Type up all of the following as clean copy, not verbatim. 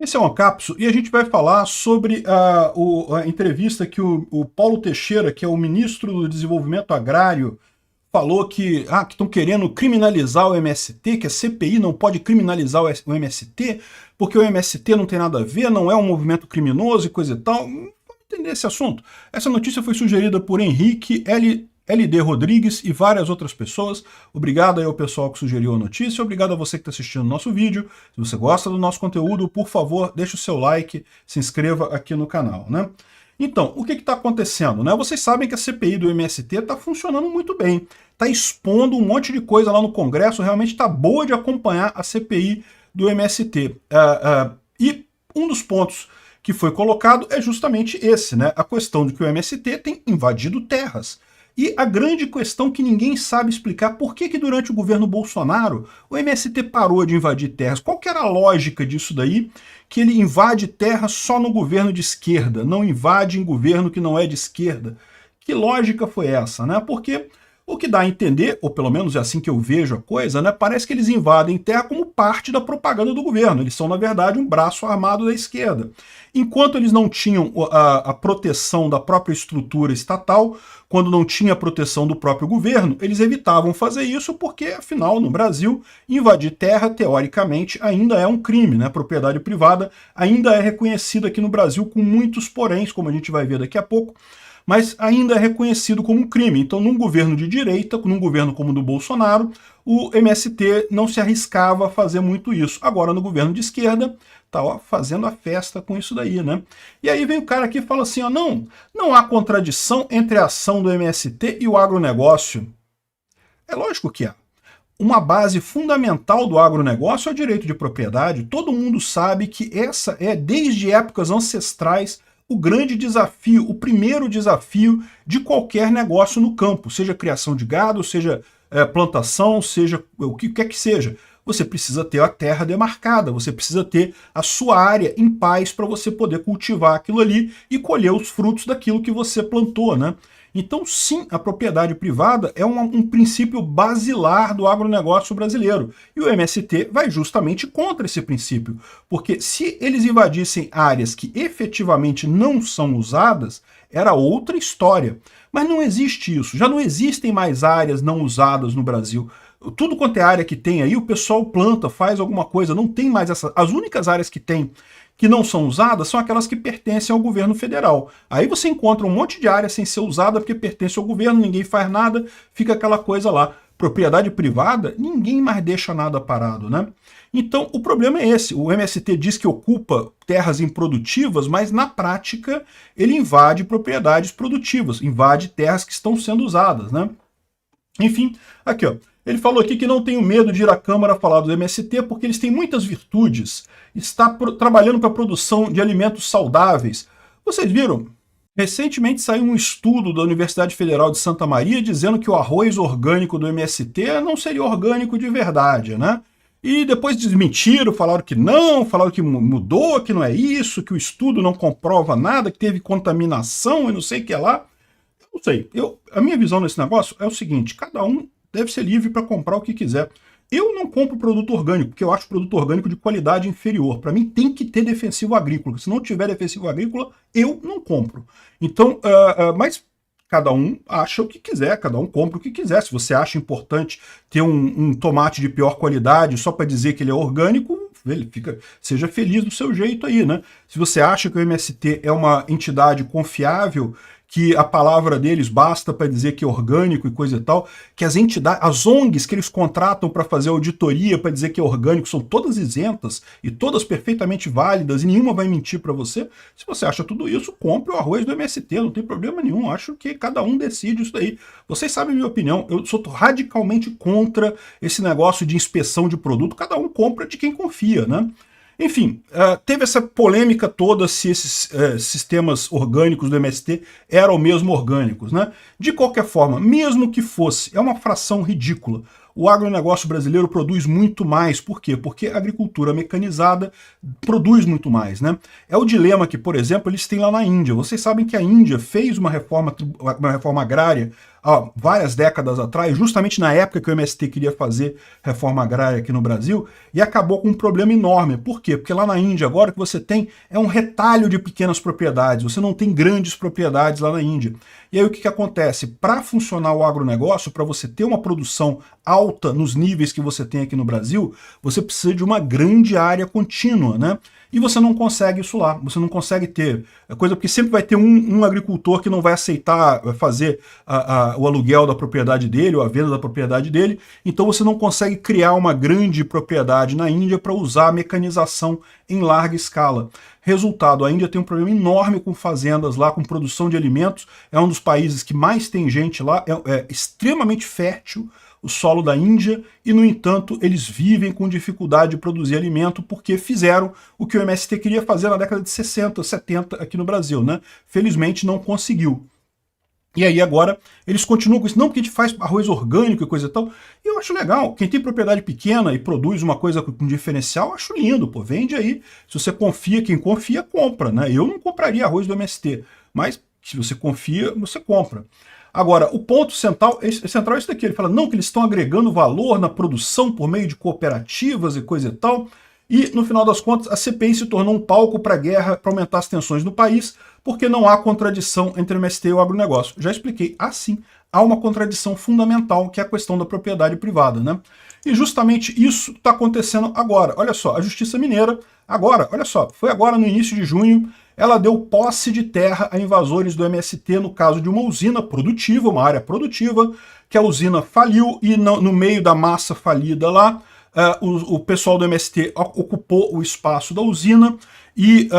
Esse é um Ancapso e a gente vai falar sobre a entrevista que o Paulo Teixeira, que é o ministro do Desenvolvimento Agrário, falou que estão querendo criminalizar o MST, que a CPI não pode criminalizar o MST, porque o MST não tem nada a ver, não é um movimento criminoso e coisa e tal. Vamos entender esse assunto. Essa notícia foi sugerida por Henrique LD Rodrigues e várias outras pessoas. Obrigado aí ao pessoal que sugeriu a notícia, obrigado a você que está assistindo o nosso vídeo. Se você gosta do nosso conteúdo, por favor, deixe o seu like, se inscreva aqui no canal, né? Então, o que está acontecendo, né? Vocês sabem que a CPI do MST está funcionando muito bem, está expondo um monte de coisa lá no Congresso, realmente está boa de acompanhar a CPI do MST. E um dos pontos que foi colocado é justamente esse, né? A questão de que o MST tem invadido terras. E a grande questão que ninguém sabe explicar, por que durante o governo Bolsonaro o MST parou de invadir terras? Qual que era a lógica disso daí? Que ele invade terras só no governo de esquerda, não invade em governo que não é de esquerda. Que lógica foi essa, né? Porque o que dá a entender, ou pelo menos é assim que eu vejo a coisa, né? Parece que eles invadem terra como parte da propaganda do governo. Eles são, na verdade, um braço armado da esquerda. Enquanto eles não tinham a proteção da própria estrutura estatal, quando não tinha a proteção do próprio governo, eles evitavam fazer isso porque, afinal, no Brasil, invadir terra, teoricamente, ainda é um crime, né? A propriedade privada ainda é reconhecida aqui no Brasil com muitos poréns, como a gente vai ver daqui a pouco, mas ainda é reconhecido como um crime. Então, num governo de direita, num governo como o do Bolsonaro, o MST não se arriscava a fazer muito isso. Agora, no governo de esquerda, tá fazendo a festa com isso daí, né? E aí vem o cara aqui e fala assim, ó, não há contradição entre a ação do MST e o agronegócio. É lógico que há. Uma base fundamental do agronegócio é o direito de propriedade. Todo mundo sabe que essa é, desde épocas ancestrais, o grande desafio, o primeiro desafio de qualquer negócio no campo, seja criação de gado, seja plantação, seja o que quer que seja. Você precisa ter a terra demarcada, você precisa ter a sua área em paz para você poder cultivar aquilo ali e colher os frutos daquilo que você plantou, né? Então, sim, a propriedade privada é um princípio basilar do agronegócio brasileiro. E o MST vai justamente contra esse princípio, porque se eles invadissem áreas que efetivamente não são usadas, era outra história. Mas não existe isso, já não existem mais áreas não usadas no Brasil. Tudo quanto é área que tem aí, o pessoal planta, faz alguma coisa, não tem mais essa. As únicas áreas que tem que não são usadas são aquelas que pertencem ao governo federal. Aí você encontra um monte de área sem ser usada porque pertence ao governo, ninguém faz nada, fica aquela coisa lá. Propriedade privada, ninguém mais deixa nada parado, né? Então, o problema é esse. O MST diz que ocupa terras improdutivas, mas na prática ele invade propriedades produtivas, invade terras que estão sendo usadas, né? Enfim, aqui ó. Ele falou aqui que não tem medo de ir à Câmara falar do MST porque eles têm muitas virtudes. Está trabalhando para a produção de alimentos saudáveis. Vocês viram? Recentemente saiu um estudo da Universidade Federal de Santa Maria dizendo que o arroz orgânico do MST não seria orgânico de verdade, né? E depois desmentiram, falaram que mudou, que não é isso, que o estudo não comprova nada, que teve contaminação e não sei o que lá. Não sei. A minha visão nesse negócio é o seguinte, cada um deve ser livre para comprar o que quiser. Eu não compro produto orgânico, porque eu acho produto orgânico de qualidade inferior. Para mim tem que ter defensivo agrícola. Se não tiver defensivo agrícola, eu não compro. Então, mas cada um acha o que quiser, cada um compra o que quiser. Se você acha importante ter um tomate de pior qualidade só para dizer que ele é orgânico, seja feliz do seu jeito aí, né? Se você acha que o MST é uma entidade confiável, que a palavra deles basta para dizer que é orgânico e coisa e tal, que as entidades, as ONGs que eles contratam para fazer auditoria para dizer que é orgânico são todas isentas e todas perfeitamente válidas e nenhuma vai mentir para você. Se você acha tudo isso, compre o arroz do MST, não tem problema nenhum, acho que cada um decide isso daí. Vocês sabem a minha opinião, eu sou radicalmente contra esse negócio de inspeção de produto, cada um compra de quem confia, né? Enfim, teve essa polêmica toda se esses sistemas orgânicos do MST eram mesmo orgânicos, né? De qualquer forma, mesmo que fosse, é uma fração ridícula. O agronegócio brasileiro produz muito mais. Por quê? Porque a agricultura mecanizada produz muito mais, né? É o dilema que, por exemplo, eles têm lá na Índia. Vocês sabem que a Índia fez uma reforma agrária há várias décadas atrás, justamente na época que o MST queria fazer reforma agrária aqui no Brasil, e acabou com um problema enorme. Por quê? Porque lá na Índia agora o que você tem é um retalho de pequenas propriedades, você não tem grandes propriedades lá na Índia. E aí o que acontece? Para funcionar o agronegócio, para você ter uma produção alta nos níveis que você tem aqui no Brasil, você precisa de uma grande área contínua, né? E você não consegue isso lá, você não consegue ter coisa, porque sempre vai ter um agricultor que não vai aceitar fazer o aluguel da propriedade dele, ou a venda da propriedade dele, então você não consegue criar uma grande propriedade na Índia para usar a mecanização em larga escala. Resultado, a Índia tem um problema enorme com fazendas lá, com produção de alimentos, é um dos países que mais tem gente lá, é extremamente fértil o solo da Índia, e no entanto eles vivem com dificuldade de produzir alimento porque fizeram o que o MST queria fazer na década de 60, 70 aqui no Brasil, né? Felizmente não conseguiu. E aí agora eles continuam com isso, não, porque a gente faz arroz orgânico e coisa e tal. E eu acho legal, quem tem propriedade pequena e produz uma coisa com diferencial, eu acho lindo, pô, vende aí. Se você confia, quem confia, compra, né? Eu não compraria arroz do MST, mas se você confia, você compra. Agora, o ponto central é isso daqui, ele fala, não, que eles estão agregando valor na produção por meio de cooperativas e coisa e tal, e no final das contas a CPI se tornou um palco para a guerra, para aumentar as tensões no país, porque não há contradição entre o MST e o agronegócio. Já expliquei, assim, há uma contradição fundamental, que é a questão da propriedade privada, né? E justamente isso está acontecendo agora. Olha só, a Justiça Mineira, agora, olha só, foi agora no início de junho, ela deu posse de terra a invasores do MST no caso de uma usina produtiva, uma área produtiva, que a usina faliu e no meio da massa falida lá, o pessoal do MST ocupou o espaço da usina e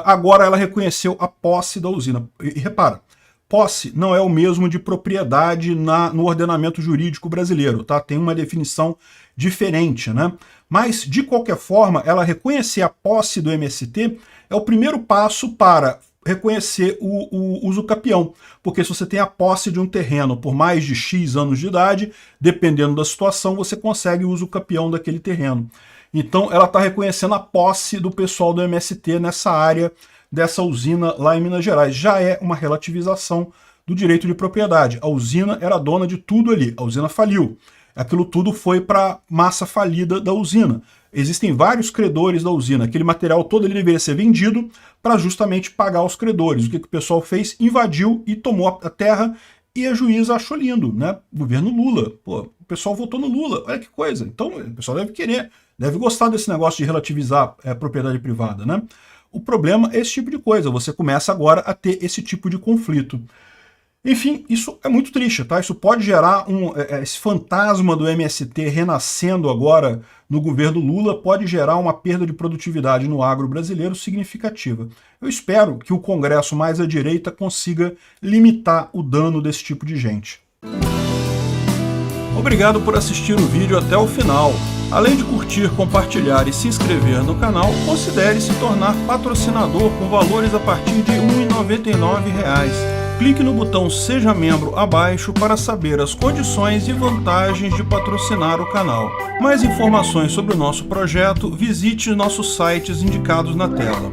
agora ela reconheceu a posse da usina. E repara, posse não é o mesmo de propriedade no ordenamento jurídico brasileiro, tá? Tem uma definição diferente, né? Mas, de qualquer forma, ela reconhecer a posse do MST é o primeiro passo para reconhecer o uso capião, porque se você tem a posse de um terreno por mais de X anos de idade, dependendo da situação, você consegue o uso capião daquele terreno. Então ela está reconhecendo a posse do pessoal do MST nessa área dessa usina lá em Minas Gerais. Já é uma relativização do direito de propriedade. A usina era dona de tudo ali, a usina faliu. Aquilo tudo foi para a massa falida da usina. Existem vários credores da usina. Aquele material todo ele deveria ser vendido para justamente pagar os credores. O que o pessoal fez? Invadiu e tomou a terra e a juíza achou lindo, né? Governo Lula. Pô, o pessoal votou no Lula. Olha que coisa. Então o pessoal deve querer, deve gostar desse negócio de relativizar a propriedade privada, né? O problema é esse tipo de coisa. Você começa agora a ter esse tipo de conflito. Enfim, isso é muito triste, tá? Isso pode gerar esse fantasma do MST renascendo agora no governo Lula, pode gerar uma perda de produtividade no agro brasileiro significativa. Eu espero que o Congresso mais à direita consiga limitar o dano desse tipo de gente. Obrigado por assistir o vídeo até o final. Além de curtir, compartilhar e se inscrever no canal, considere se tornar patrocinador com valores a partir de R$ 1,99. Clique no botão Seja Membro abaixo para saber as condições e vantagens de patrocinar o canal. Mais informações sobre o nosso projeto, visite nossos sites indicados na tela.